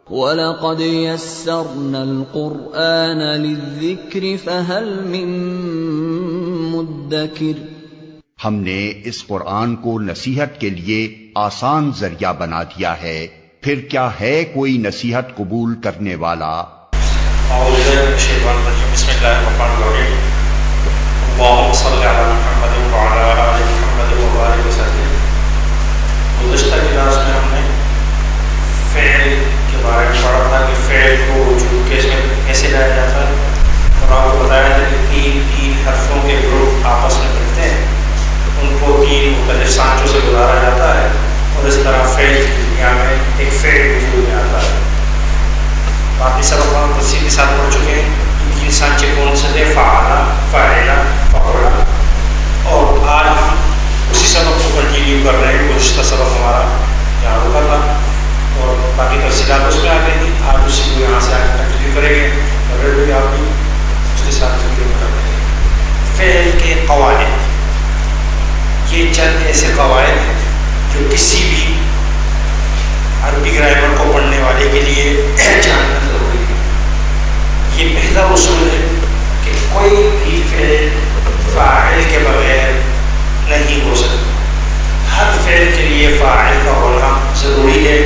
وَلَقَدْ يَسَّرْنَا الْقُرْآنَ لِلذِّكْرِ فَهَلْ مِن مُّدَّكِرٍ۔ ہم نے اس قرآن کو نصیحت کے لیے آسان ذریعہ بنا دیا ہے، پھر کیا ہے کوئی نصیحت قبول کرنے والا؟ اعوذ باللہ من الشیطان الرجیم، بسم اللہ الرحمن الرحیم۔ اللہم صلی علی محمد وعلی آل محمد وبارک وسلم۔ گزشتہ کلاس میں ہم نے فعل کے بارے میں پڑھا تھا کہ فعل کو وجود کیسے لایا جاتا ہے، اور آپ کو بتایا تھا کہ تین حرفوں کے گروپ آپس میں ملتے ہیں، ان کو تین مختلف سانچوں سے گزارا جاتا ہے، اور اس طرح فعل کی دنیا میں ایک فعل وجود میں آتا ہے۔ باقی سبق ہم تفصیل کے ساتھ پڑھ چکے ہیں۔ ان کی سانچے کون سے تھے؟ فعلا، فعلا، فعلا، اور آج ہم اسی سبق کو کنٹینیو کر رہے ہیں۔ گزشتہ سبق ہمارا یہاں رکا تھا اور باقی تفصیلات اس میں آ گئی تھی، آج اسی کو یہاں سے آگے کنٹینیو کریں گے، اور بھی آپ بھی اس کے ساتھ کنٹینیو کر رہے ہیں۔ فعل کے قواعد، یہ چند ایسے قواعد ہیں جو کسی بھی عربی گرامر کو پڑھنے والے کے لیے جاننا ضروری ہے۔ یہ پہلا اصول ہے کہ کوئی بھی فعل فاعل کے بغیر نہیں ہو سکتا، ہر فعل کے لیے فاعل کا ہونا ضروری ہے۔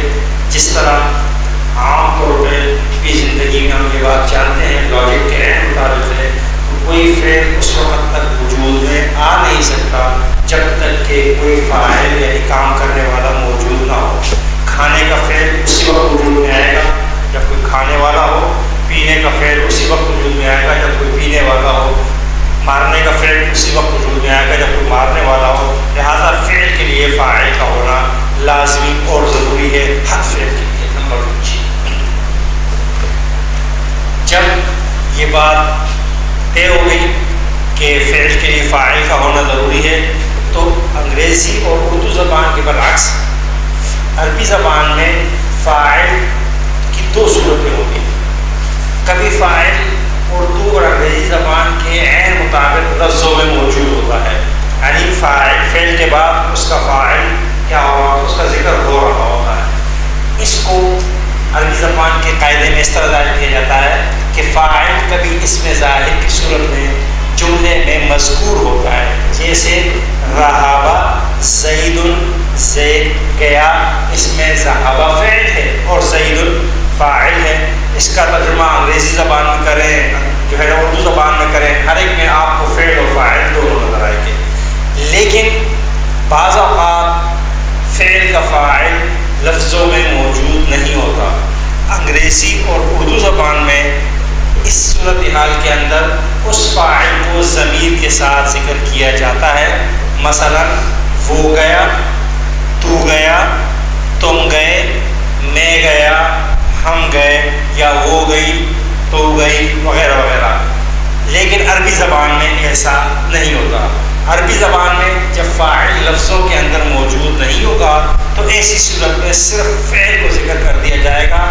جس طرح عام طور پہ بھی زندگی میں ہم یہ بات جانتے ہیں، لاجک کے عین مطابق ہے، کوئی فعل اس وقت تک وجود میں آ نہیں سکتا جب تک کہ کوئی فاعل یعنی کام کرنے والا موجود نہ ہو۔ کھانے کا فعل اسی وقت وجود میں آئے گا جب کوئی کھانے والا ہو، پینے کا فعل اسی وقت وجود میں آئے گا جب کوئی پینے والا ہو، مارنے کا فعل اسی وقت وجود میں آئے گا جب کوئی مارنے والا ہو۔ لہذا فعل کے لیے فاعل کا ہونا لازمی اور ضروری ہے ہر فعل کے لیے۔ نمبر 2، جب یہ بات طے ہو گئی کہ فعل کے لیے فاعل کا ہونا ضروری ہے، تو انگریزی اور اردو زبان کے برعکس عربی زبان میں فاعل کی دو صورتیں ہوتی ہیں۔ کبھی فاعل اردو اور انگریزی زبان کے عین مطابق لفظوں میں موجود ہوتا ہے، یعنی فعل کے بعد اس کا فاعل کیا ہوگا، اس کا ذکر ہو رہا ہوتا ہے۔ اس کو عربی زبان کے قاعدے میں اس طرح ظاہر کیا جاتا ہے کہ فاعل کبھی اسم ظاہر کی صورت میں جملے میں مذکور ہوتا ہے، جیسے ذہب زید، زید گیا، اس میں ذہب فعل ہے اور زید فاعل ہے۔ اس کا ترجمہ انگریزی زبان میں کریں جو ہے اردو زبان میں کریں، ہر ایک میں آپ کو فعل و فاعل دونوں نظر آئے گے۔ لیکن بعض اوقات فعل کا فاعل لفظوں میں موجود نہیں ہوتا۔ انگریزی اور اردو زبان میں اس صورتحال کے اندر اس فاعل کو ضمیر کے ساتھ ذکر کیا جاتا ہے۔ مثلا وہ گیا، تو گیا، تم گئے، میں گیا، ہم گئے، یا وہ گئی، تو گئی، وغیرہ وغیرہ۔ لیکن عربی زبان میں ایسا نہیں ہوتا۔ عربی زبان میں جب فاعل لفظوں کے اندر موجود نہیں ہوگا تو ایسی صورت میں صرف فعل کو ذکر کر دیا جائے گا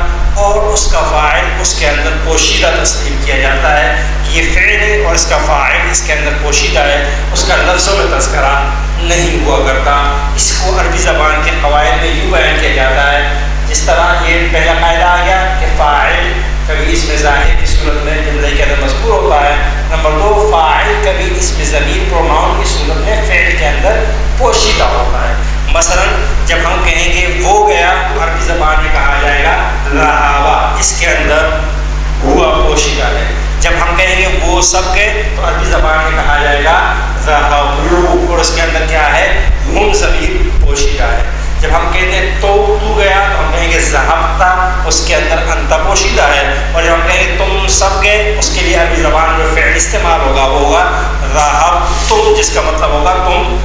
اور اس کا فاعل اس کے اندر پوشیدہ تسلیم کیا جاتا ہے کہ یہ فعل ہے اور اس کا فاعل اس کے اندر پوشیدہ ہے، اس کا لفظوں میں تذکرہ نہیں ہوا کرتا۔ اس کو عربی زبان کے قواعد میں یوں بیان کیا جاتا ہے، جس طرح یہ پہلا قاعدہ آ گیا کہ فاعل کبھی اسم ظاہر کی صورت میں جملے کے اندر مذکور ہوتا ہے۔ نمبر 2، فاعل کبھی اسم ضمیر پروناؤن کی صورت میں فعل کے اندر پوشیدہ ہوتا ہے۔ مثلا جب ہم کہیں گے وہ گیا تو عربی زبان میں کہا جائے گا ذهب، اس کے اندر ہوا پوشیدہ ہے۔ جب ہم کہیں گے وہ سب گئے تو عربی زبان میں کہا جائے گا ذهبوا، اور اس کے اندر کیا ہے، ہم ضمیر پوشیدہ ہے۔ جب ہم کہتے ہیں تو گیا تو ہم کہیں گے ذهبت، اس کے اندر انت پوشیدہ ہے۔ اور جب ہم کہیں گے تم سب گئے، اس کے لیے عربی زبان میں فعل استعمال ہوگا، وہ ہوگا ذهبتم، جس کا مطلب ہوگا تم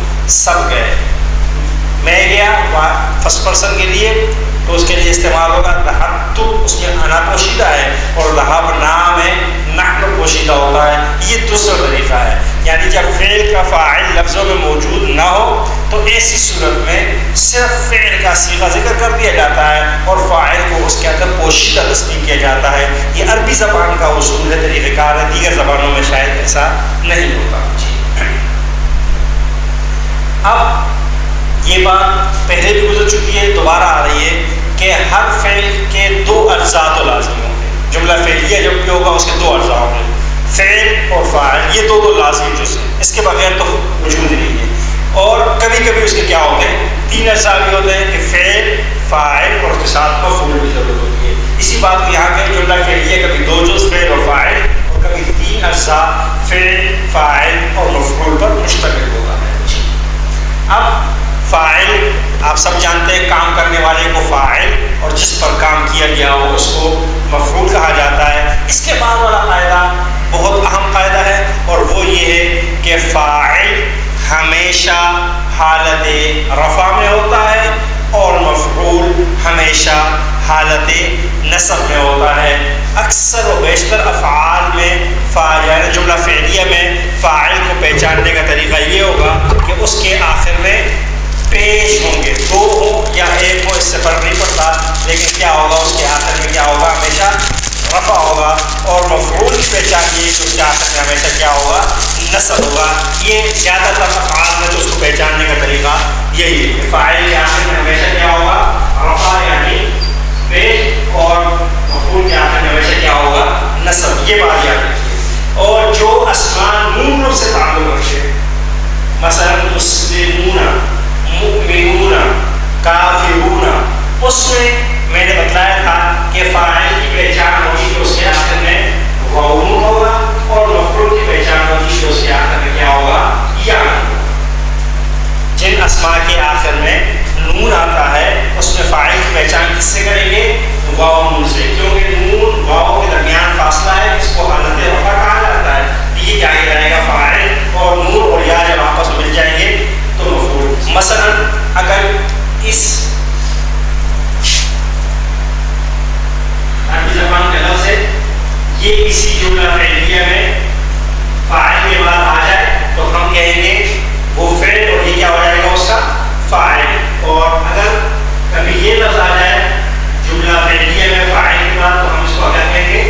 سب گئے۔ میں گیا فرسٹ پرسن کے لیے تو اس کے لیے استعمال ہوگا ذهبت، اس میں انا پوشیدہ ہے، اور ذهبنا میں نحن پوشیدہ ہوتا ہے۔ یہ دوسرا طریقہ ہے، یعنی جب فعل کا فاعل لفظوں میں موجود نہ ہو تو ایسی صورت میں صرف فعل کا صیغہ ذکر کر دیا جاتا ہے اور فاعل کو اس کے اندر پوشیدہ تسلیم کیا جاتا ہے۔ یہ عربی زبان کا اصول ہے، طریقہ کار ہے، دیگر زبانوں میں شاید ایسا نہیں ہوتا۔ اب یہ بات پہلے بھی گزر چکی ہے، دوبارہ آ رہی ہے کہ ہر فعل کے دو اجزاء اس کے بغیر تو وجود نہیں ہے. اور کبھی کبھی اس کے کیا ہوتے ہیں 3 اجزاء بھی ہوتے ہیں کہ فعل، فاعل اور اس کے ساتھ مفعول بھی ضرورت ہوتی ہے. اسی بات کو یہاں کہ جملہ فعلیہ کبھی 2 جز فعل اور فاعل اور کبھی 3 اجزاء فعل، فاعل اور مفعول پر مشتمل ہوتا ہے. اب فاعل آپ سب جانتے ہیں، کام کرنے والے کو فاعل اور جس پر کام کیا گیا ہو اس کو مفعول کہا جاتا ہے. اس کے بعد والا قاعدہ بہت اہم قاعدہ ہے اور وہ یہ ہے کہ فاعل ہمیشہ حالت رفع میں ہوتا ہے اور مفعول ہمیشہ حالت نصب میں ہوتا ہے. اکثر و بیشتر افعال میں یعنی جملہ فعلیہ میں فاعل کو پہچاننے کا طریقہ یہ ہوگا کہ اس کے آخر میں پیش ہوں گے، 2 ہو یا 1 ہو، اس سے فرق نہیں پڑتا، لیکن کیا ہوگا اس کے آخر میں کیا ہوگا ہمیشہ رفع ہوگا. اور مفعول کی پہچان یہ کہ اس کے آخر میں ہمیشہ کیا ہوگا نصب ہوگا. یہ زیادہ تر افعال میں تو اس کو پہچاننے کا طریقہ یہی ہے کہ فاعل کے آخر میں ہمیشہ کیا ہوگا رفع یعنی پیش اور مفعول کے آخر میں ہمیشہ کیا ہوگا نصب. یہ بات یاد رکھیے. اور جو اسماء نون روح سے تعلق رکھتے ہیں، مثلا مسلمون، مؤمنون، کافرون، اس میں نے بتلایا تھا کہ فاعل کی پہچان ہوگی کہ اس کے آخر میں واو ہوگا اور مفعول کی پہچان ہوگی کہ اس کے آخر میں کیا ہوگا یا. جن اسماء کے آخر میں نون آتا ہے اس میں فاعل کی پہچان کس سے کریں گے؟ واو نون سے، کیونکہ نون واو کے درمیان فاصلہ ہے، اس کو حالت رفع کہا جاتا ہے. یہ کیا ہی رہے گا فاعل، اور نون اور یا جب آپس میں مل جائیں گے تو مفعول. مثلا اگر اس عربی زبان کے لفظ ہے یہ کسی جملہ فعلیہ میں فاعل کے بعد آ جائے تو ہم کہیں گے وہ فعل اور یہ کیا ہو جائے گا اس کا فاعل. اور اگر کبھی یہ لفظ آ جائے جملہ فعلیہ میں فاعل کے بعد تو ہم اس کو کیا کہیں گے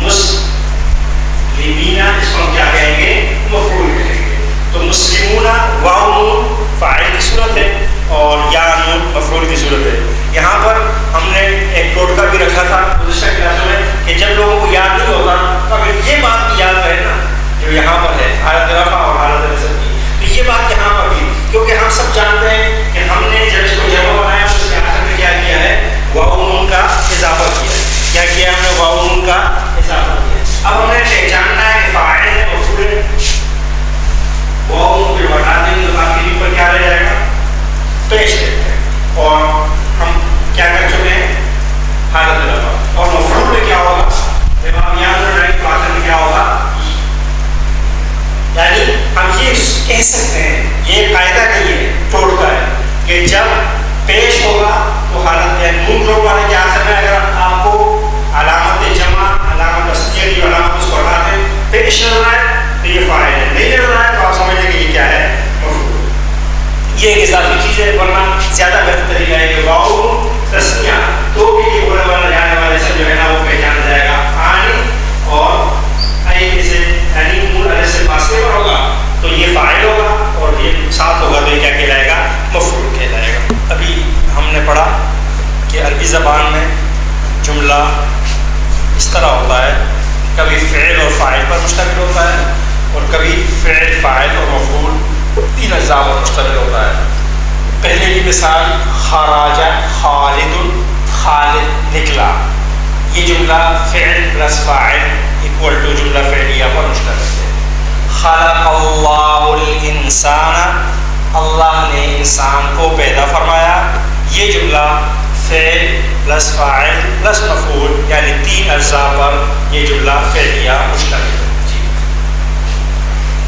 مسلمین، اس کو ہم کیا کہیں گے مفعول کہیں گے. تو مسلمون واو نون فاعل کی صورت ہے اور یا نون مفعول کی صورت ہے. یہاں پر ہم نے ایک ٹوٹکا بھی رکھا تھا گزشتہ کلاسوں میں کہ جب لوگوں کو یاد نہیں ہوتا تو اگر یہ بات بھی یاد رہے نا جو یہاں پر ہے حالت رفع اور حالت نصب کی، تو یہ بات یہاں پر بھی، کیونکہ ہم سب جانتے ہیں کہ ہم نے جب اس کو جمع بنایا تو اس کے آخر میں کیا کیا ہے واو نون کا اضافہ کیا ہے. کیا کیا ہم نے واو نون کا اضافہ کیا. اب ہمیں پہچاننا ہے کہ فاعل ہے مفعول ہے، واو نون کو ہٹا دیں گے تو آخری پر کیا رہ جائے گا پیش رہتا ہے. اور ہم کیا کر چکے ہیں حالت رفع. اور مفعول میں کیا ہوگا جب ہم یاد رکھ رہے ہیں تو آخر میں کیا ہوگا، یعنی ہم یہ کہہ سکتے ہیں، یہ قاعدہ نہیں ہے ٹوٹکا ہے کہ جب پیش ہوگا تو حالت نون روح والے کے آخر میں اگر آپ کو علامت جمع، علامت تسنیہ کی علامت اس کو ہٹا دیں پیش نظر آئے تو یہ فاعل ہے، نہیں نظر آئے تو آپ سمجھ لیں کہ یہ کیا ہے مفعول. یہ ایک اضافی چیز ہے، ورنہ زیادہ بہتر طریقہ ہے کہ واو تسنیہ تو بھی یہ بولنے والا جانے والے سب جو ہے نا وہ پہچانا جائے گا. آنی اور اے سے یعنی نون علیہ سے فاصلے پر ہوگا تو یہ فاعل ہوگا اور یہ ساتھ ہوگا تو یہ کیا کہلائے گا مفعول کہلائے گا. ابھی ہم نے پڑھا کہ عربی زبان میں جملہ اس طرح ہوتا ہے کبھی فعل اور فاعل پر مشتمل ہوتا ہے اور کبھی فعل، فاعل اور مفعول 3 اجزاء پر مشتمل ہوتا ہے. پہلے کی مثال خراج خالد، خالد نکلا، یہ جملہ فعل پلس فاعل اکول ٹو جملہ فعلیہ پر مشتمل ہے. خلق اللہ الانسان، اللہ نے انسان کو پیدا فرمایا، یہ جملہ فعل پلس فاعل پلس مفعول یعنی 3 اجزاء پر یہ جملہ فعلیہ مشتمل ہے.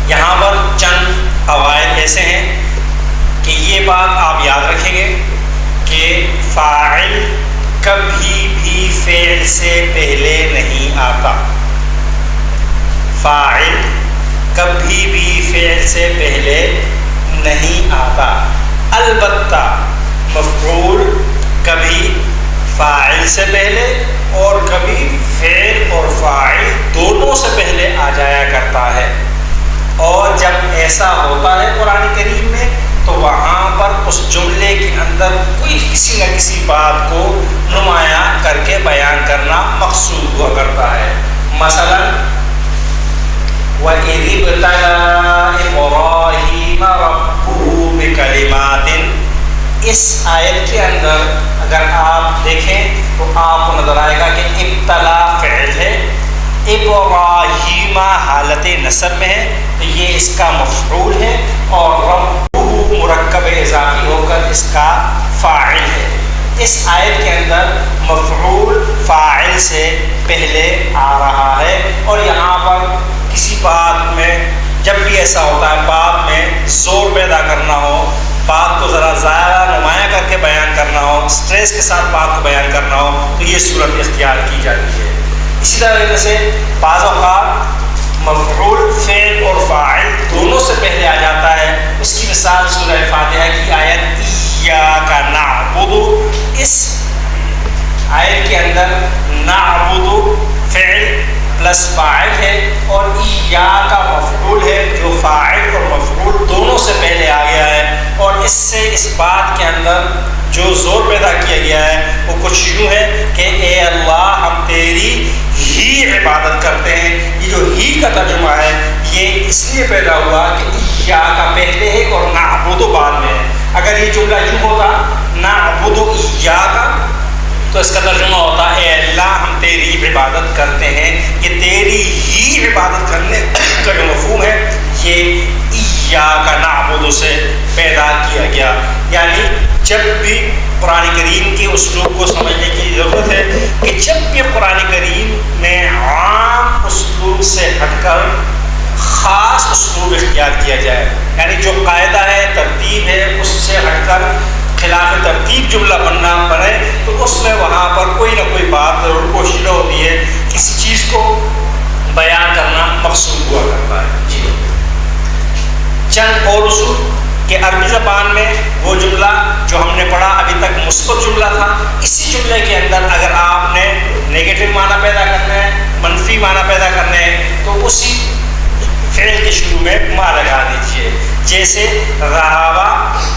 یہاں پر چند قواعد ایسے ہیں کہ یہ بات آپ یاد رکھیں گے کہ فاعل کبھی بھی فعل سے پہلے نہیں آتا. فاعل کبھی بھی فعل سے پہلے نہیں آتا. البتہ مفعول کبھی فاعل سے پہلے اور کبھی فعل اور فاعل دونوں سے پہلے آ جایا کرتا ہے. اور جب ایسا ہوتا ہے قرآن کریم میں تو وہاں پر اس جملے کے اندر کوئی کسی نہ کسی بات کو نمایاں کر کے بیان کرنا مقصود ہوا کرتا ہے. مثلا وَإِذِ ابْتَلَىٰ إِبْرَاهِيمَ رَبُّهُ بِكَلِمَاتٍ، اس آیت کے اندر اگر آپ دیکھیں تو آپ کو نظر آئے گا کہ ابتلا فعل ہے، ابراہیم حالت نصب میں ہے تو یہ اس کا مفعول ہے، اور ربہ مرکب اضافی ہو کر اس کا فاعل ہے۔ اس آیت کے اندر مفعول فاعل سے پہلے آ رہا ہے، اور یہاں پر کسی بات میں جب بھی ایسا ہوتا ہے بات میں زور پیدا کرنا ہو، بات کو ذرا زیادہ نمایاں کر کے بیان کرنا ہو، اسٹریس کے ساتھ بات کو بیان کرنا ہو تو یہ صورت اختیار کی جاتی ہے۔ اسی طریقے سے بعض اوقات مفعول فعل اور فاعل دونوں سے پہلے آ جاتا ہے۔ اس کی مثال سورہ فاتحہ کی آیت ایاک نعبد، اس آیت کے اندر نعبد فعل پلس فاعل ہے اور ایاک مفعول ہے جو فاعل اور مفعول دونوں سے پہلے آ گیا ہے، اور اس سے اس بات کے اندر جو زور پیدا کیا گیا ہے وہ کچھ یوں ہے کہ اے اللہ ہم تیری ہی عبادت کرتے ہیں۔ یہ جو ہی کا ترجمہ ہے یہ اس لیے پیدا ہوا کہ ایاک پہلے ہے اور نعبد بعد میں ہے۔ اگر یہ جملہ یوں ہوتا نعبد ایاک تو اس کا ترجمہ ہوتا اے اللہ ہم تیری عبادت کرتے ہیں۔ یہ تیری ہی عبادت کرنے کا جو مفہوم ہے یہ ایاک نعبد سے پیدا کیا گیا۔ یعنی جب بھی قرآن کریم کے اسلوب کو سمجھنے کی ضرورت ہے کہ جب بھی قرآن کریم میں عام اسلوب سے ہٹ کر خاص اسلوب اختیار کیا جائے، یعنی جو قاعدہ ہے ترتیب ہے اس سے ہٹ کر خلاف ترتیب جملہ بنے تو اس میں وہاں پر کوئی نہ کوئی بات ضرور پوشیدہ ہوتی ہے، کسی چیز کو بیان کرنا مقصود ہوا کرتا ہے۔ جی چند اور اصول کہ عربی زبان میں وہ جملہ جو ہم نے پڑھا ابھی تک مثبت جملہ تھا، اسی جملے کے اندر اگر آپ نے نیگیٹو معنی پیدا کرنا ہے، منفی معنی پیدا کرنا ہے تو اسی فعل کے شروع میں ما لگا دیجئے۔ جیسے رہابا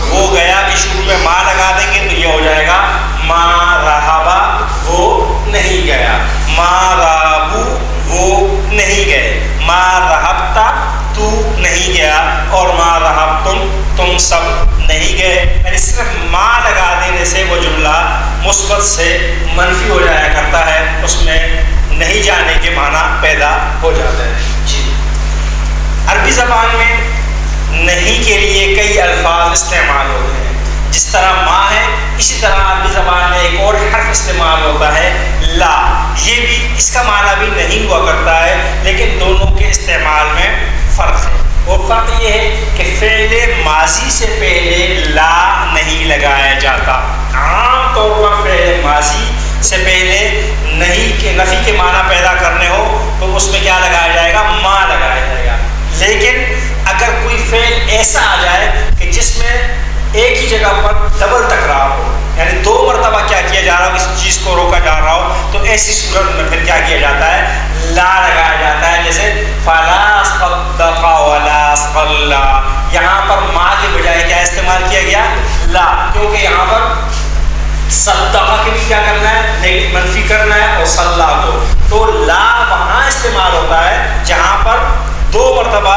وہ گیا کے شروع میں ما لگا دیں گے تو یہ ہو جائے گا ما رہابا وہ نہیں گیا، ما رہابو وہ نہیں گئے، ما رہبتا تو نہیں گیا، اور ما رہبتم تم سب نہیں گئے۔ یعنی صرف ما لگا دینے سے وہ جملہ مثبت سے منفی ہو جایا کرتا ہے، اس میں نہیں جانے کے معنی پیدا ہو جاتے ہیں۔ جی عربی زبان میں نہیں کے لیے کئی الفاظ استعمال ہوتے ہیں، جس طرح ما ہے اسی طرح عربی زبان میں ایک اور حرف استعمال ہوتا ہے لا، یہ بھی اس کا معنی بھی نہیں ہوا کرتا ہے، لیکن دونوں کے استعمال میں فرق ہے، اور فرق یہ ہے کہ فعل ماضی سے پہلے لا نہیں لگایا جاتا۔ عام طور پر فعل ماضی سے پہلے نہیں کے نفی کے معنی پیدا کرنے ہو تو اس میں کیا لگایا جائے گا؟ ما لگایا جائے گا۔ لیکن اگر کوئی فعل ایسا آ جائے کہ جس میں ایک ہی جگہ پر ڈبل تکرار ہو، یعنی دو مرتبہ کیا کیا جا رہا ہو، کسی چیز کو روکا جا رہا ہو، تو ایسی صورت میں پھر کیا کیا جاتا ہے؟ لا لگایا جاتا ہے۔ جیسے فلا صدق ولا صلى، یہاں پر ما کے بجائے کیا استعمال کیا گیا؟ لا، کیونکہ یہاں پر صدقہ کے بھی کیا کرنا ہے؟ منفی کرنا ہے، اور صلہ کو، تو لا وہاں استعمال ہوتا ہے جہاں پر دو مرتبہ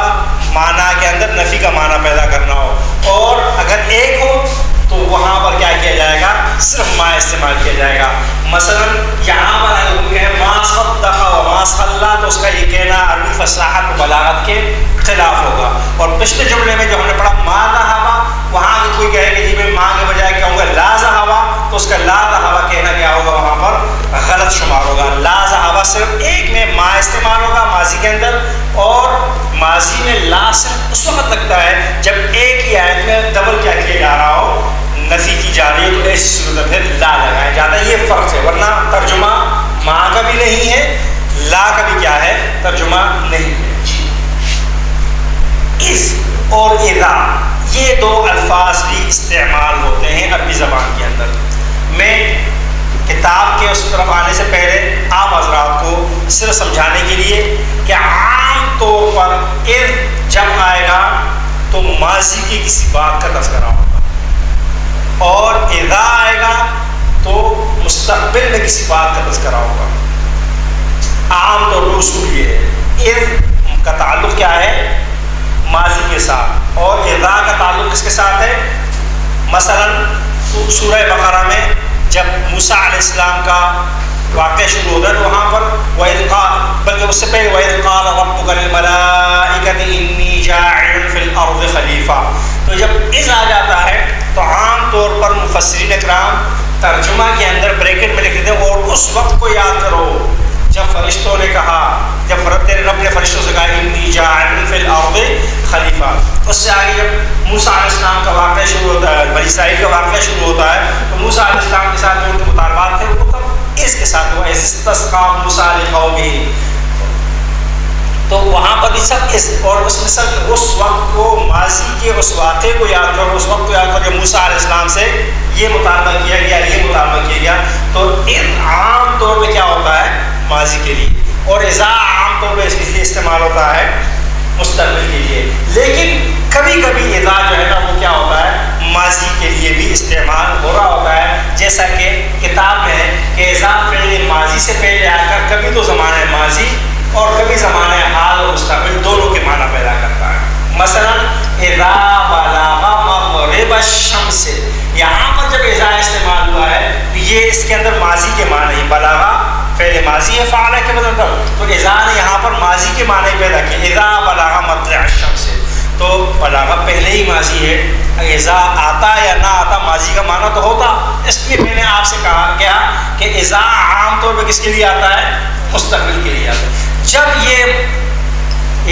معنی کے اندر نفی کا معنی پیدا کرنا ہو، اور اگر ایک ہو تو وہاں پر کیا کیا جائے گا؟ صرف ما استعمال کیا جائے گا۔ مثلا یہاں پر اگر ہم کہیں ما صدق و ما صلی، تو اس کا یہ کہنا عربی فصاحت و بلاغت کے خلاف ہوگا۔ اور پچھلے جملے میں جو ہم نے پڑھا ما ذهب، وہاں اگر کوئی کہے کہ جی میں ما کے بجائے کہوں گا لا ذهب، تو اس کا لا ذهب کہنا کیا ہوگا؟ وہاں پر غلط شمار ہوگا۔ لا ذهب صرف ایک میں ما استعمال ہوگا ماضی کے اندر، اور ماضی میں لا صرف اس وقت لگتا ہے جب ایک ہی آیت میں ڈبل کیا کیا جا رہا ہو، نفی کی جا رہی ہے، تو ایسی صورت میں پھر لا لگایا جاتا ہے۔ یہ فرق ہے، ورنہ ترجمہ ما کا بھی نہیں ہے، لا کا بھی کیا ہے؟ ترجمہ نہیں ہے۔ جی اس اور اذا، یہ دو الفاظ بھی استعمال ہوتے ہیں عربی زبان کے اندر۔ میں کتاب کے اس طرف آنے سے پہلے آپ حضرات کو صرف سمجھانے کے لیے کہ عام طور پر اذ جب آئے گا تو ماضی کی کسی بات کا تذکرہ ہوگا، اور اذا آئے گا تو مستقبل میں کسی بات کا تذکرہ ہوگا۔ عام طور پر اصول یہ ہے، اذ کا تعلق کیا ہے؟ ماضی کے ساتھ. اور اذا کا تعلق کس کے ساتھ ہے؟ مثلا سورہ بقرہ میں جب موسیٰ علیہ السلام کا واقعہ شروع ہوتا ہے تو وہاں پر وَإِذْ قَالَ، بلکہ اس سے پہلے وَإِذْ قَالَ رَبُّكَ لِلْمَلَائِكَةِ إِنِّي جَاعِلٌ فِي الْأَرْضِ خَلِيفَةً. تو جب اذ آ جاتا ہے تو عام طور پر مفسرین اکرام ترجمہ کے اندر بریکٹ میں لکھ دیتے ہیں اور اس وقت کو یاد کرو جب فرشتوں نے کہا، جب تیرے رب نے فرشتوں سے کہا انی جاعل فی الارض خلیفہ. اس سے آگے جب موسیٰ علیہ السلام کا واقعہ شروع ہوتا ہے، بنی اسرائیل کا واقعہ شروع ہوتا ہے تو موسیٰ علیہ السلام کے ساتھ جو ان کے مطالبات تھے وہ تب اس کے ساتھ ہوا، اذ استسقیٰ موسیٰ لقومہ. تو وہاں پر بھی سب اس اور اس میں سب اس وقت کو، ماضی کے اس واقعے کو یاد کرو، اس وقت کو یاد کرو کہ موسیٰ علیہ السلام سے یہ مطالبہ کیا گیا، یہ مطالبہ کیا گیا. تو ان عام طور پہ کیا ہوتا ہے؟ ماضی کے لیے. اور اذا عام طور پہ اس کے لیے استعمال ہوتا ہے مستقبل کے لیے. لیکن کبھی کبھی اذا جو ہے نا وہ کیا ہوتا ہے؟ ماضی کے لیے بھی استعمال ہو رہا ہوتا ہے. جیسا کہ کتاب میں ہے کہ اذا فعل ماضی سے پہلے آ کر کبھی تو زمانہ ماضی اور کبھی زمانہ حال اور مستقبل دونوں کے معنی پیدا کرتا ہے. مثلا اذا بلغ مغرب الشمس، یہاں پر جب اذا استعمال ہوا ہے تو یہ اس کے اندر ماضی کے معنی ہے. بلغ فعل ماضی ہے فعل کے بدل پر، تو اذا نے یہاں پر ماضی کے معنی پیدا کیے. اذا بلغ مطلع الشمس، تو بلغ پہلے ہی ماضی ہے. اذا آتا یا نہ آتا ماضی کا معنی تو ہوتا. اس لیے میں نے آپ سے کہا کیا کہ اذا عام طور پہ کس کے لیے آتا ہے؟ مستقبل کے لیے آتا ہے. جب یہ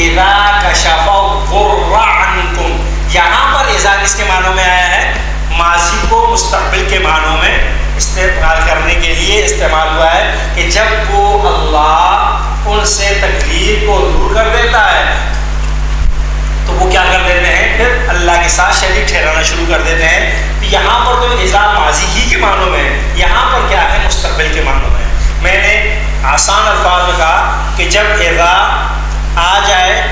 اذا کشف الضر عنکم، یہاں پر اذا کس کے معنوں میں آیا ہے؟ ماضی کو مستقبل کے معنوں میں استعمال کرنے کے لیے استعمال ہوا ہے کہ جب وہ اللہ ان سے تکلیف کو دور کر دیتا ہے تو وہ کیا کر دیتے ہیں؟ پھر اللہ کے ساتھ شریک ٹھہرانا شروع کر دیتے ہیں. یہاں پر تو اذا ماضی ہی کے معنوں میں ہے، یہاں پر کیا ہے؟ مستقبل کے معنوں میں. میں نے آسان الفاظ میں کہا کہ جب اذا آ جائے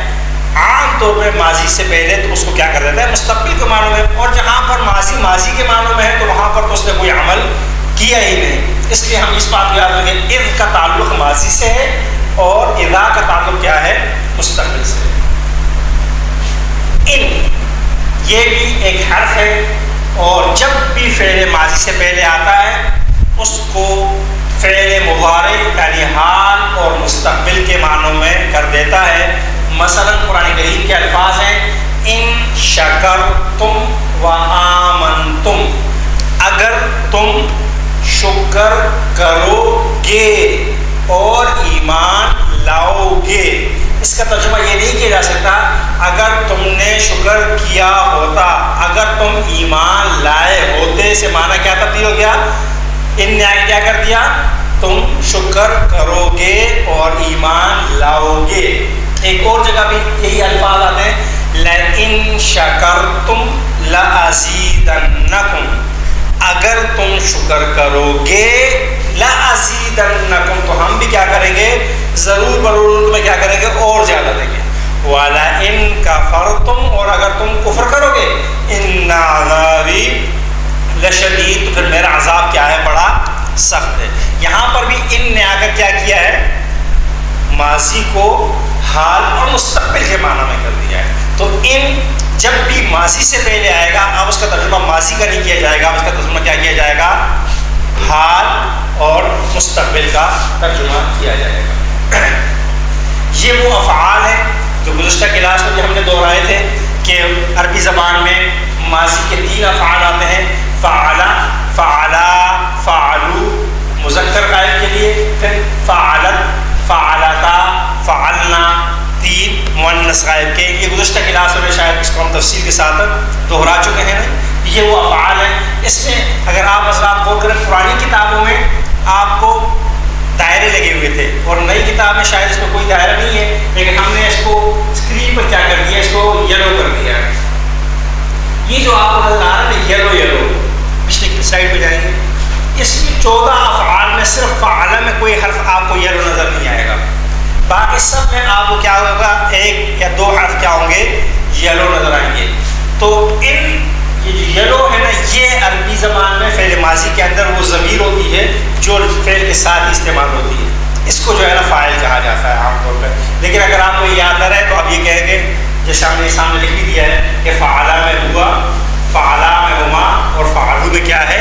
عام طور پہ ماضی سے پہلے تو اس کو کیا کر دیتا ہے؟ مستقبل کے معنوں میں. اور جہاں پر ماضی کے معنوں میں ہے تو وہاں پر تو اس نے کوئی عمل کیا ہی نہیں. اس لیے ہم اس بات کو یاد رکھیں اذ کا تعلق ماضی سے ہے اور اذا کا تعلق کیا ہے؟ مستقبل سے. ان یہ بھی ایک حرف ہے اور جب بھی فعل ماضی سے پہلے آتا ہے اس کو فعل مضارع یعنی حال اور مستقبل کے معنوں میں کر دیتا ہے. مثلا قرآن کریم کے الفاظ ہیں ان شکرتم و آمنتم، اگر تم شکر کرو گے اور ایمان لاؤ گے. اس کا ترجمہ یہ نہیں کیا جا سکتا اگر تم نے شکر کیا ہوتا، اگر تم ایمان لائے ہوتے سے معنی کیا تبدیل ہو گیا؟ ان نے آگے کیا کر دیا؟ تم شکر کرو گے اور ایمان لاؤ گے. ایک اور جگہ بھی یہی الفاظ آتے ہیں لَإِن شَكَرْتُمْ لَأَزِيدَنَّكُمْ، اگر تم شکر کرو گے لَأَزِيدَنَّكُمْ تو ہم بھی کیا کریں گے؟ ضرور برور تمہیں کیا کریں گے؟ اور زیادہ دیں گے. وَلَئِن كَفَرْتُمْ، اور اگر تم کفر کرو گے إِنَّ عَذَابِي لَشَدِيدٌ تو پھر میرا عذاب کیا ہے؟ بڑا سخت ہے. یہاں پر بھی ان نے آ کر کیا کیا ہے؟ ماضی کو حال اور مستقبل کے معنی میں کر دیا ہے. تو ان جب بھی ماضی سے پہلے آئے گا اب اس کا ترجمہ ماضی کا نہیں کیا جائے گا، اب اس کا ترجمہ کیا کیا جائے گا؟ حال اور مستقبل کا ترجمہ کیا جائے گا. یہ وہ افعال ہیں جو گزشتہ کلاس میں جو ہم نے دہرائے تھے کہ عربی زبان میں ماضی کے 3 افعال آتے ہیں: فعل، فعلا، فعلو مذکر غائب کے لیے، پھر فعلت، فعلتا، فعلنا 3 مؤنث غائب کے. یہ گزشتہ کلاس میں شاید اس کو ہم تفصیل کے ساتھ دہرا چکے ہیں. یہ وہ افعال ہیں. اس میں اگر آپ حضرات غور کریں پرانی کتابوں میں آپ کو دائرے لگے ہوئے تھے اور نئی کتاب میں شاید اس میں کوئی دائرہ نہیں ہے، لیکن ہم نے اس کو اسکرین پر کیا کر دیا؟ اس کو یلو کر دیا ہے. یہ جو آپ کو نظر آ رہا ہے نا یلو پچھلی سائڈ پہ جائیں گے، اس میں 14 افعال میں صرف فعل میں کوئی حرف آپ کو یلو نظر نہیں آئے گا. باقی سب میں آپ کو کیا ہوگا؟ 1 یا 2 حرف کیا ہوں گے؟ یلو نظر آئیں گے. تو ان یہ جو یلو ہے نا یہ عربی زبان میں فعل ماضی کے اندر وہ ضمیر ہوتی ہے جو فعل کے ساتھ ہی استعمال ہوتی ہے. اس کو جو ہے نا فاعل کہا جاتا ہے عام طور پہ. لیکن اگر آپ کو یاد نہ رہے تو آپ یہ کہیں گے جیسے ہم نے سامنے لکھ بھی دیا ہے کہ فعلا میں ہوا، فعلا میں ہما، اور فعلو میں کیا ہے؟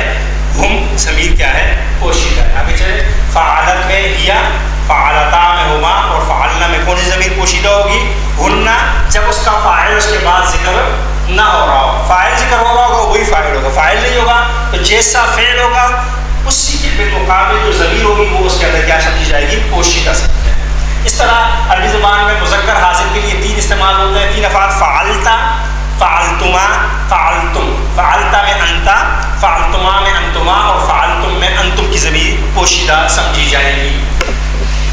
ہم ضمیر کیا ہے؟ پوشیدہ ہے. آگے چلے، فعلت میں ہیا، فعلتا میں ہما، اور فعلنا میں کون سی ضمیر پوشیدہ ہوگی؟ ہننا. جب اس کا فاعل اس کے بعد ذکر نہ ہو رہا ہو، فاعل ذکر ہو رہا ہوگا وہی فاعل ہوگا، فاعل نہیں ہوگا تو جیسا فعل ہوگا اسی کے بالمقابل جو ضمیر ہوگی وہ اس کے اندر کیا سمجھی جائے گی؟ پوشیدہ سمجھی جائے گی. اس طرح عربی زبان میں مذکر حاضر کے لیے 3 استعمال ہوتے ہیں، 3 افعال: فعلتا، فعلتما، فعلتم. فعلتا میں انتا، فعلتما میں انتما، اور فعلتم میں انتم کی ضمیر پوشیدہ سمجھی جائے گی.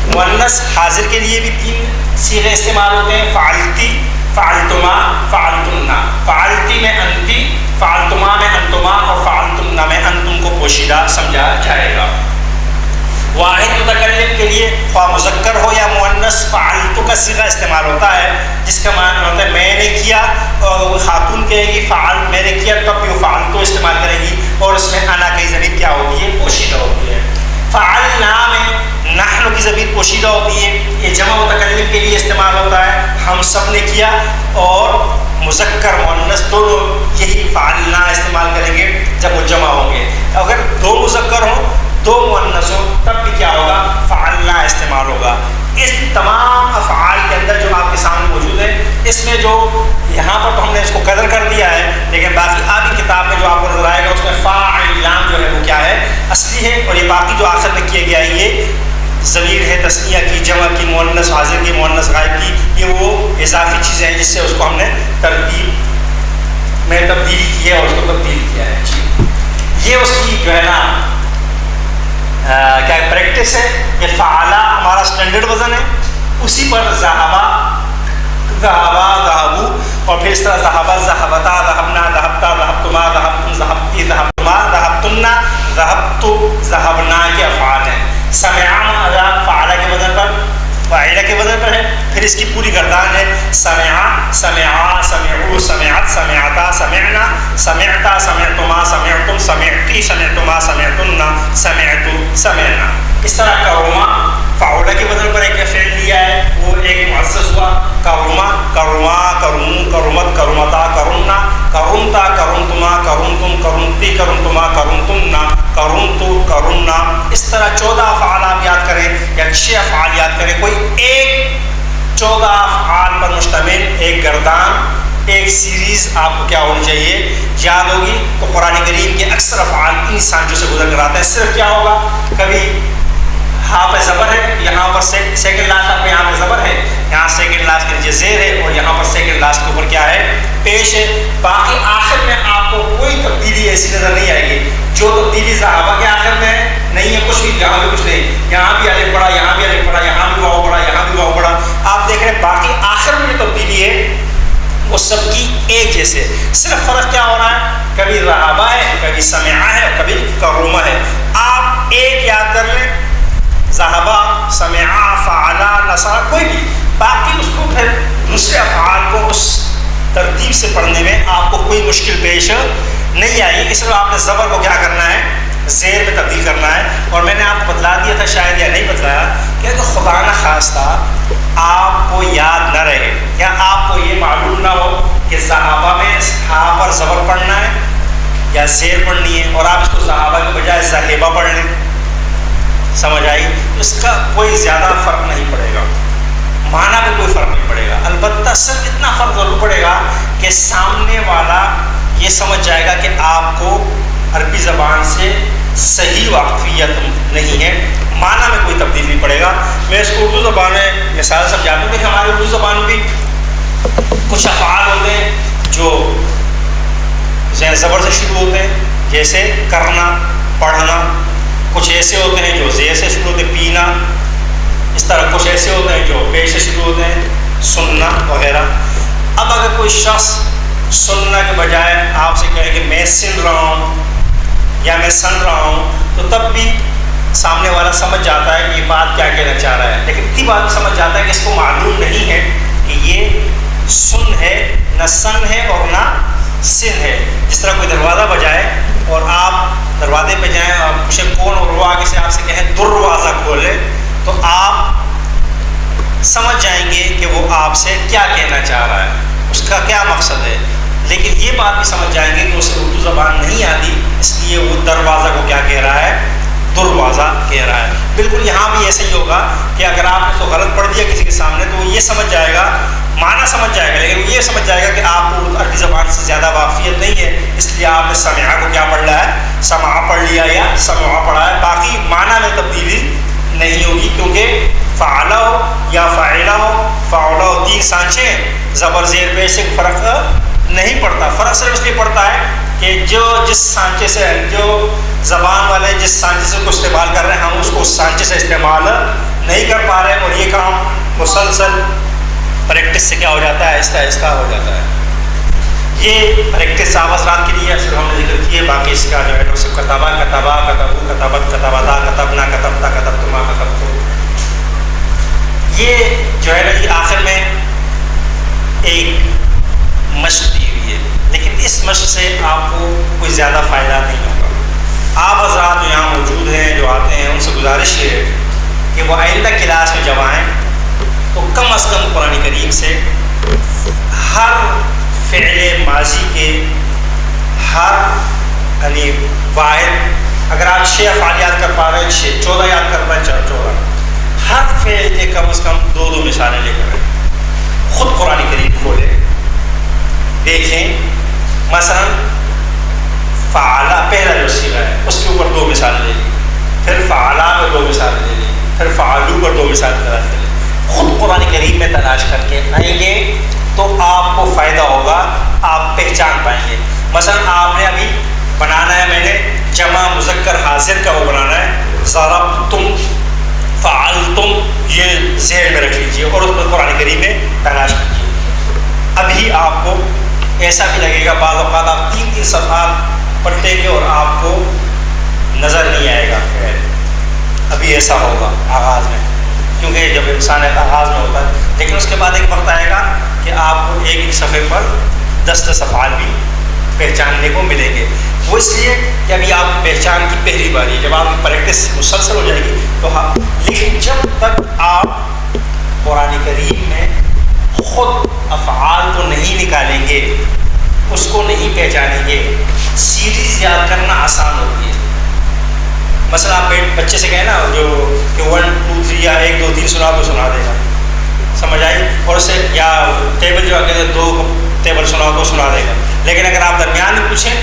مؤنث حاضر کے لیے بھی 3 صیغے استعمال ہوتے ہیں: فعلتی، فعلتما، فعلتنا. فعلتی میں انتی، فعلتما میں انتما، اور فعلتنا میں انتم کو پوشیدہ سمجھا جائے گا. واحد متکلم کے لیے خواہ مذکر ہو یا مؤنث فعلت کا صیغہ استعمال ہوتا ہے، جس کا معنی ہوتا ہے میں نے کیا، اور وہ خاتون کہے گی فعل میں نے کیا تب بھی وہ فعلت استعمال کرے گی، اور اس میں انا کی ضمیر کیا ہوتی ہے؟ پوشیدہ ہوتی ہے. فعلنا میں نحن کی ضمیر پوشیدہ ہوتی ہے. یہ جمع متکلم کے لیے استعمال ہوتا ہے، ہم سب نے کیا، اور مذکر مؤنث دونوں یہی فعلنا استعمال کریں گے جب وہ جمع ہوں گے. اگر 2 مذکر ہوں 2 مؤنث ہوں تب بھی کیا ہوگا؟ فعلنا استعمال ہوگا. اس تمام افعال کے اندر جو آپ کے سامنے موجود ہے، اس میں جو یہاں پر تو ہم نے اس کو قدر کر دیا ہے، لیکن باقی آگے کتاب میں جو آپ کو نظر آئے گا اس میں فاعل لام جو ہے وہ کیا ہے؟ اصلی ہے. اور یہ باقی جو آخر میں کیا گیا ہے یہ ضمیر ہے تثنیہ کی، جمع کی، مؤنث حاضر کی، مؤنث غائب کی، یہ وہ اضافی چیزیں ہیں جس سے اس کو ہم نے ترتیب میں تبدیلی کی ہے اور اس کو تبدیل کیا ہے. یہ اس کی جو ہے نا کیا پریکٹس ہے. یہ فعلا ہمارا اسٹینڈرڈ وزن ہے، اسی پر ذہبا، ذہبا، ذہبو، اور پھر اس طرح ذہبا، ذہبتا، ذہبنا، ذہبتا، ذہبتما، ذہبتم، ذہبتی، ذہبتما، ذہبتنا، ذہبتو، ذہبنا کے افعال ہیں. سمعا فعلا کے وزن پر، فاعلہ کے وزن پر ہے. پھر اس کی پوری گردان ہے: سمعا، سمعا، سمعو، سمعت، سمعتا، سمعنا، سمعتا، سمعتما، سمعتم، سمعتی، سمعتما، سمعتنا، سمعتو، سمعنا. اس طرح کرما فعولہ کے وزن پر ایک فعل لیا ہے، وہ ایک معزز ہوا. کرما، کرما، کرمو، کرمت، کرمتا، کرمنا، کرمتا، کرمتما، کرمتم، کرمتی، کرمتما، کرمتمنا، کرمتو، کرمنا. اس طرح 14 افعال آپ یاد کریں یا 6 افعال یاد کریں. کوئی ایک 14 افعال پر مشتمل ایک گردان، ایک سیریز آپ کو کیا ہونی چاہیے؟ یاد ہوگی. تو قرآن کریم کے اکثر افعال ان سانچوں سے گزر کر آتے ہیں. صرف کیا ہوگا؟ کبھی ہاں پہ زبر ہے، یہاں پر سیکنڈ لاسٹ آپ کو یہاں پہ زبر ہے، یہاں سیکنڈ لاسٹ کے نیچے زیر ہے، اور یہاں پر سیکنڈ لاسٹ کے اوپر کیا ہے؟ پیش ہے. باقی آخر میں آپ کو کوئی تبدیلی ایسی نظر نہیں آئے گی. جو تبدیلی صحابہ کے آخر میں نہیں ہے کچھ بھی، یہاں بھی کچھ نہیں، یہاں بھی الف پڑا، یہاں بھی الف پڑا، یہاں بھی واو پڑا، یہاں بھی واو پڑا. آپ دیکھ رہے ہیں باقی آخر میں جو تبدیلی ہے وہ سب کی ایک جیسے. صرف فرق کیا ہو رہا ہے؟ کبھی رہابہ ہے، کبھی سمعہ ہے، کبھی کرومہ ہے. آپ ایک یاد کر لیں، ذہبہ، سمعہ، فعلا، نصرہ، کوئی بھی. باقی اس کو پھر دوسرے افعال کو اس ترتیب سے پڑھنے میں آپ کو کوئی مشکل پیش نہیں آئی. اس لیے آپ نے زبر کو کیا کرنا ہے؟ زیر میں تبدیل کرنا ہے. اور میں نے آپ کو بتلا دیا تھا شاید یا نہیں بتلایا کہ اگر خدا نہ خواستہ آپ کو یاد نہ رہے یا آپ کو یہ معلوم نہ ہو کہ صحابہ میں ہاں پر زبر پڑھنا ہے یا زیر پڑھنی ہے، اور آپ اس کو صحابہ کے بجائے صاحبہ پڑھ لیں، سمجھ آئی؟ اس کا کوئی زیادہ فرق نہیں پڑے گا، معنی میں کوئی فرق نہیں پڑے گا. البتہ صرف اتنا فرق ضرور پڑے گا کہ سامنے والا یہ سمجھ جائے گا کہ آپ کو عربی زبان سے صحیح واقفیت نہیں ہے. معنی میں کوئی تبدیل نہیں پڑے گا. میں اس کو اردو زبان میں مثال سمجھاتا ہوں کہ ہماری اردو زبان میں بھی کچھ افعال ہوتے ہیں جو زبر سے شروع ہوتے ہیں، جیسے کرنا، پڑھنا. کچھ ایسے ہوتے ہیں جو زیر سے شروع ہوتے ہیں، پینا. اس طرح کچھ ایسے ہوتے ہیں جو پیش سے شروع ہوتے ہیں، سننا وغیرہ. اب اگر کوئی شخص سننا کے بجائے آپ سے کہے کہ میں سن رہا ہوں یا میں سن رہا ہوں، تو تب بھی سامنے والا سمجھ جاتا ہے کہ یہ بات کیا کہنا چاہ رہا ہے. لیکن اتنی بات بھی سمجھ جاتا ہے کہ اس کو معلوم نہیں ہے کہ یہ سن ہے، نہ سن ہے اور نہ سن ہے. جس طرح کوئی دروازہ بجائے اور آپ دروازے پہ جائیں اور پوچھیں کون، اور وہ آگے سے آپ سے کہیں دروازہ کھولے، تو آپ کیا کہنا چاہ رہا ہے، اس کا کیا مقصد ہے. لیکن یہ بات بھی سمجھ جائیں گے کہ اسے اردو زبان نہیں آتی، اس لیے وہ دروازہ کو کیا کہہ رہا ہے، دروازہ کہہ رہا ہے. بالکل یہاں بھی ایسا ہی ہوگا کہ اگر آپ نے تو غلط پڑھ دیا کسی کے سامنے تو وہ یہ سمجھ جائے گا، معنی سمجھ جائے گا، لیکن وہ یہ سمجھ جائے گا کہ آپ کو عربی زبان سے زیادہ واقفیت نہیں ہے، اس لیے آپ نے سمعہ کو کیا پڑھ لیا ہے، سمعہ پڑھ لیا یا سمعہ پڑھا ہے. باقی معنی میں تبدیلی نہیں ہوگی، کیونکہ فعلہ ہو یا فاعلہ ہو، فعلہ ہو 3 سانچے ہیں، زبر زیر پیش سے فرق نہیں پڑتا. فرق صرف اس لیے پڑتا ہے کہ جو جس سانچے سے، جو زبان والے جس سانچے سے کو استعمال کر رہے ہیں، ہم اس کو اس سانچے سے استعمال نہیں کر پا رہے ہیں، اور یہ کام مسلسل پریکٹس سے کیا ہو جاتا ہے، آہستہ آہستہ ہو جاتا ہے. یہ پریکٹس آپ حضرات کے لیے صرف ہم نے ذکر کی ہے، باقی اس کا جو ہے وہ سب کتابہ کتابہ کتبو کتابت کتابتا کتبنا کتبتا کتبتما کتبتو، یہ جو ہے نا یہ آخر میں ایک مشق دی ہوئی ہے، لیکن اس مشق سے آپ کو کوئی زیادہ فائدہ نہیں ہوگا. آپ حضرات جو یہاں موجود ہیں، جو آتے ہیں، ان سے گزارش یہ ہے کہ وہ آئندہ کلاس میں جب آئیں تو کم از کم قرآن کریم سے ہر فعل ماضی کے ہر یعنی واحد، اگر آپ 6 افعال یاد کر پا رہے ہیں 6، 14 یاد کر پائیں 14، ہر فعل کے کم از کم 2 مثالیں لے کر خود قرآن کریم کھولیں، دیکھیں. مثلا فعلہ پہلا جو صیغہ ہے اس کے اوپر 2 مثالیں لے لیں، پھر فعلہ میں 2 مثالیں لے لیں، پھر فعلو پر 2 مثالیں تلاش کر لیں. خود قرآن کریم میں تلاش کر کے آئیں گے تو آپ کو فائدہ ہوگا، آپ پہچان پائیں گے. مثلا آپ نے ابھی بنانا ہے، میں نے جمع مذکر حاضر کا وہ بنانا ہے، ضربتم فعلتم، یہ ذہن میں رکھ لیجیے اور اس پر قرآن کریم میں تلاش کیجیے. ابھی آپ کو ایسا بھی لگے گا، بعض اوقات آپ 3 صفحات پلٹیں گے اور آپ کو نظر نہیں آئے گا. ابھی ایسا ہوگا آغاز میں، کیونکہ جب انسان آغاز میں ہوتا ہے، لیکن اس کے بعد ایک وقت آئے گا کہ آپ کو ایک صفحے پر 10 افعال بھی پہچاننے کو ملیں گے. وہ اس لیے کہ ابھی آپ پہچان کی پہلی بار ہے، جب آپ کی پریکٹس مسلسل ہو جائے گی تو ہاں. لیکن جب تک آپ قرآن کریم میں خود افعال کو نہیں نکالیں گے، اس کو نہیں پہچانیں گے، سیریز یاد کرنا آسان ہوتی ہے. مثلا آپ بچے سے کہیں نا جو کہ 1 2 3 یا 1 2 3 سنا تو سنا دے گا، سمجھ آئی، اور اسے یا ٹیبل جو کہتے ہیں 2 ٹیبل سناؤ تو سنا دے گا. لیکن اگر آپ درمیان میں پوچھیں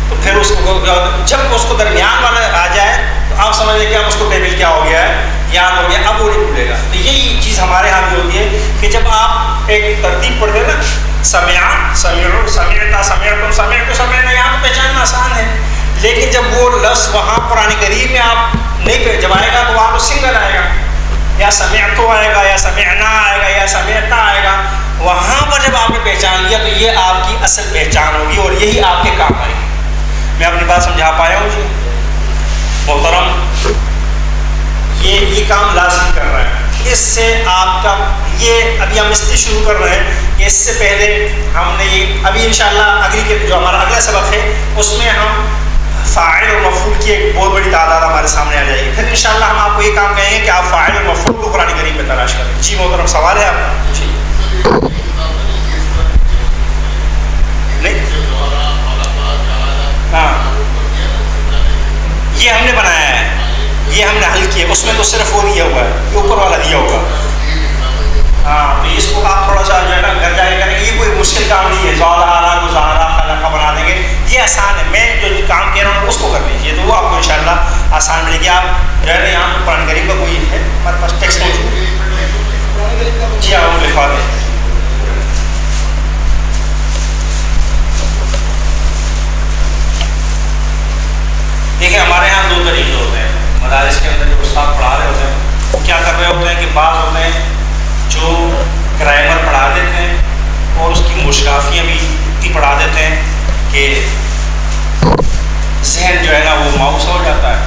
تو پھر اس کو جب اس کو درمیان والا آ جائے تو آپ سمجھ لیں کہ اب اس کو ٹیبل کیا ہو گیا ہے، یاد ہو گیا، اب وہ نہیں بھولے گا. تو یہی چیز ہمارے ہاں بھی ہوتی ہے کہ جب آپ ایک ترتیب پڑھتے ہیں نا، سمعا سمعو سمعتا سمعتم سمعتو سمعنا، یہاں تو پہچاننا آسان ہے. لیکن جب وہ لفظ وہاں قرآن کریم میں آپ نہیں جب آئے گا تو وہاں تو سنگل آئے گا، یا سمعتو آئے گا، یا سمعنا آئے گا، یا سمعتا آئے گا. وہاں پر جب آپ نے پہچان لیا تو یہ آپ کی اصل پہچان ہوگی اور یہی آپ کے کام آئے گی. میں اپنی بات سمجھا پایا ہوں جی محترم؟ یہ کام لازم کر رہا ہے. اس سے آپ کا یہ ابھی ہم اس سے شروع کر رہے ہیں کہ اس سے پہلے ہم نے یہ ابھی انشاءاللہ اگلی کے جو ہمارا اگلا سبق ہے اس میں ہم فاعل اور مفعول کی ایک بہت بڑی تعداد ہمارے سامنے آ جائے گی. پھر انشاءاللہ ہم آپ کو یہ کام کہیں گے کہ آپ فاعل اور مفعول کو قرآن کریم میں تلاش کریں. جی محترم سوال ہے آپ کا؟ جی نہیں، ہاں یہ ہم نے بنایا ہے، یہ ہم نے حل کیا، اس میں تو صرف وہ دیا ہوا ہے، یہ اوپر والا دیا ہوگا. ہاں تو اس کو آپ تھوڑا سا جو ہے نا گھر جا کے کریں گے، یہ کوئی مشکل کام نہیں ہے. زوالہ گزارا خلقہ بنا دیں گے، یہ آسان ہے. میں جو کام کہہ رہا ہوں اس کو کر لیجیے تو وہ آپ کو انشاءاللہ آسان ملے گی. آپ جو ہے نا یہاں قرآن کریم کا کوئی ہے ہمارے پاس ٹیکسٹ موجود ہے، جی آپ وہ لکھوا دیں. دیکھیں ہمارے یہاں 2 طریقے ہوتے ہیں مدارس کے اندر. جو استاد پڑھا رہے ہوتے ہیں وہ کیا کر رہے ہوتے ہیں کہ بعض ہوتے ہیں جو گرامر پڑھا دیتے ہیں اور اس کی مشکافیاں بھی اتنی پڑھا دیتے ہیں کہ ذہن جو ہے نا وہ ماؤس ہو جاتا ہے،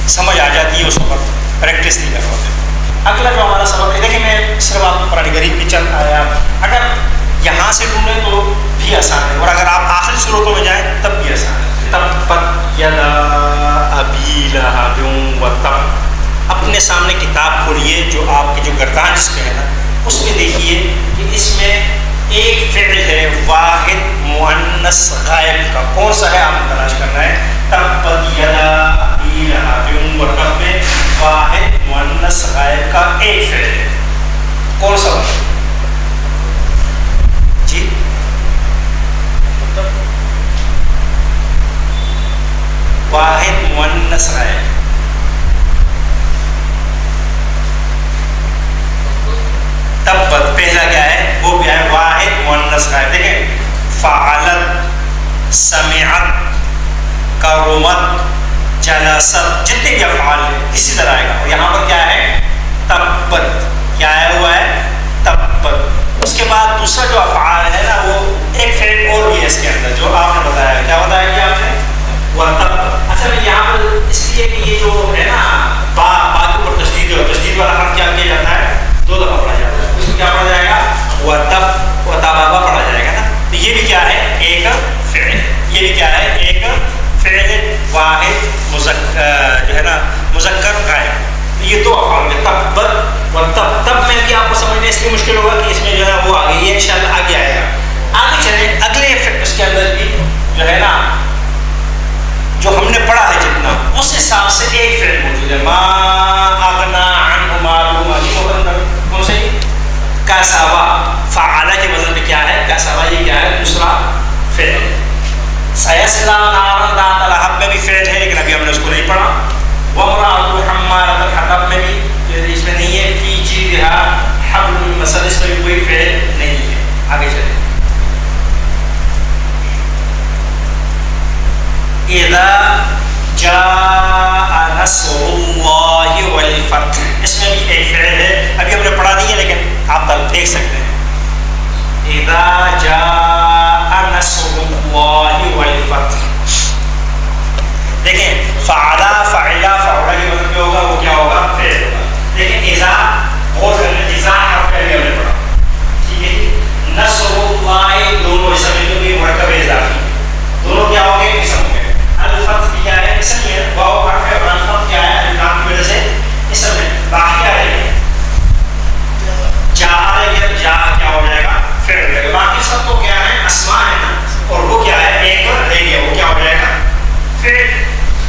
سمجھ آ جاتی ہے، اس وقت پریکٹس نہیں کر پاتے. اگلا جو ہمارا سبق ہے، دیکھیں میں صرف آپ کو قرآن کریم کی چند آیات اگر یہاں سے ڈھونڈیں تو بھی آسان ہے، اور اگر آپ آخری صورتوں میں جائیں تب بھی آسان ہے. تبت یدا ابی لہب وتب. اپنے سامنے کتاب کھولیے جو آپ کی جو گردان جس پہ ہے نا اس میں دیکھیے کہ اس میں ایک فعل ہے واحد مؤنث غائب کا. کون سا ہے آپ نے تلاش کرنا ہے. تبت یدا ابی لہب و تب میں واحد مؤنث غائب کا ایک فعل ہے. کون سا جی؟ واحد مؤنث غائب. تبت پہلا کیا ہے؟ وہ کیا ہے؟ واحد مؤنث غائب. دیکھیں فعلت، سمعت، کرمت، جلست، جتنے بھی افعال ہیں اسی طرح آئے گا. اور یہاں پر کیا ہے؟ تبت. کیا آیا ہوا ہے؟ تبت. اس کے بعد دوسرا جو افعال ہے نا وہ ایک فعل اور بھی ہے اس کے اندر جو آپ نے بتایا. کیا بتایا کہ آپ نے؟ وہ تبت. اچھا میں یہاں پر اس لیے کہ یہ جو ہے نا با کے اوپر تشدید ہے، تشدید والا حرف کیا کیا جاتا ہے؟ 2 دفعہ پڑھا جاتا ہے. اس میں کیا پڑھا جائے گا؟ وہ تب و تبابا پڑھا جائے گا نا. تو یہ بھی کیا ہے؟ ایک فعل. یہ بھی کیا ہے؟ ایک فعل واحد مذکر جو ہے نا مذکر غائب. یہ 2 افعال ہیں تبت و تب. تب میں بھی آپ کو سمجھنے اس لیے مشکل ہوگا کہ اس میں جو ہے وہ آگے یہ انشاءاللہ آگے آئے گا. آگے چلیں اگلے اس کے اندر بھی جو ہے نا جو ہم نے پڑھا ہے جتنا اس حساب سے ایک فعل موجود ہے. ما اغنا عنہ مالہ. کون سے؟ کسبا. فعل کے وزن پہ کیا ہے؟ کسبا. یہ کیا ہے؟ دوسرا فعل. سیصلی نارا ذات لہب میں بھی فعل ہے لیکن ابھی ہم نے اس کو نہیں پڑھا. وامرأۃ حمالۃ الحطب میں بھی اس میں نہیں ہے. فی جیدہا حبل من مسد اس میں بھی کوئی فعل نہیں ہے. آگے چلیں. اذا جاء نصر اللہ والفتح. اس میں بھی ایک فعل ہے. ابھی ہم نے پڑھا نہیں ہے لیکن آپ دیکھ سکتے ہیں. اذا جاء نصر اللہ والفتح. دیکھیں فعلا فعلا فعلا کے مطلب کیا ہوگا؟ وہ کیا ہوگا؟ فعل ہوگا. لیکن اذا غور کریں اذا حرف ہے ہم نے پڑھا. ٹھیک ہے. نصر اللہ دونوں اسم میں بھی مرکب اضافی دونوں کیا ہو گئے؟ اسم ہو گئے. الفتح کیا ہے؟ اسم ہی ہے. واو حرف ہے اور الفتح کیا ہے؟ الف لام کی وجہ سے اسم ہے. باقی کیا رہے گا؟ جا رہے گا. جا کیا ہو جائے گا؟ فعل ہو جائے گا. باقی سب تو کیا ہے؟ اسماء ہے نا. اور وہ کیا ہے؟ ایک رہ گیا. وہ کیا ہو جائے گا؟ فعل.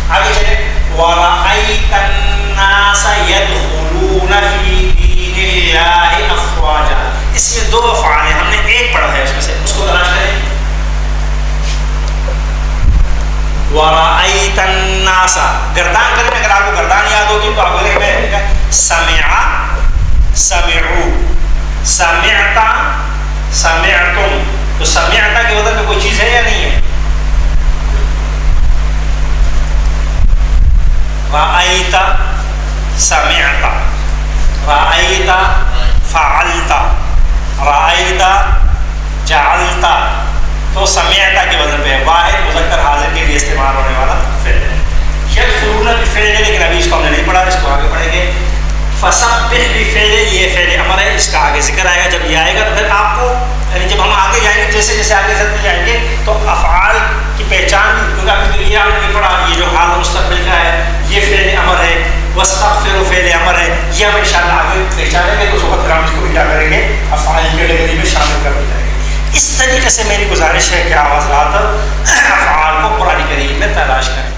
آگے چلیں. وَرَأَيْتَ النَّاسَ يَدْخُلُونَ فِي دِينِ اللَّهِ أَفْوَاجًا. اس میں 2 افعال ہیں. ہم نے ایک پڑھا ہے اس میں سے. اس کو تلاش کریں. وَرَأَيْتَ النَّاسَ گردان کریں. اگر آپ کو گردان یاد ہوگی تو آپ کو دیکھیں سمع سمعوا سمعت سمعتم. تو سمعتا کے وزن میں کوئی چیز ہے یا نہیں ہے؟ رأیت سمعت رأیت فعلت رأیت جعلت. تو سمعت کے وزن پہ واحد مذکر حاضر کے لیے استعمال ہونے والا فعل ہے. یدخلون بھی فعل ہے لیکن ابھی اس کو ہم نے نہیں پڑھا. اس کو آگے پڑھیں گے. فسبح بھی فعل ہے. یہ فعل امر ہے. اس کا آگے ذکر آئے گا. جب یہ آئے گا تو پھر آپ کو یعنی جب ہم آگے جائیں گے جیسے جیسے آگے چلتے جائیں گے تو افعال کی پہچان بھی کیونکہ ابھی یہ آپ نے نہیں پڑھا. یہ جو حال مستقبل کا ہے یہ فعل امر ہے. واستغفر فعل امر ہے. یہ ہم انشاءاللہ آگے پہچانیں گے تو اس وقت ہم اس کو کیا کریں گے؟ افعال کی کیٹیگری میں شامل کر دی جائے گی. اس طریقے سے میری گزارش ہے کہ آپ حضرات افعال کو قرآن کریم میں تلاش کریں.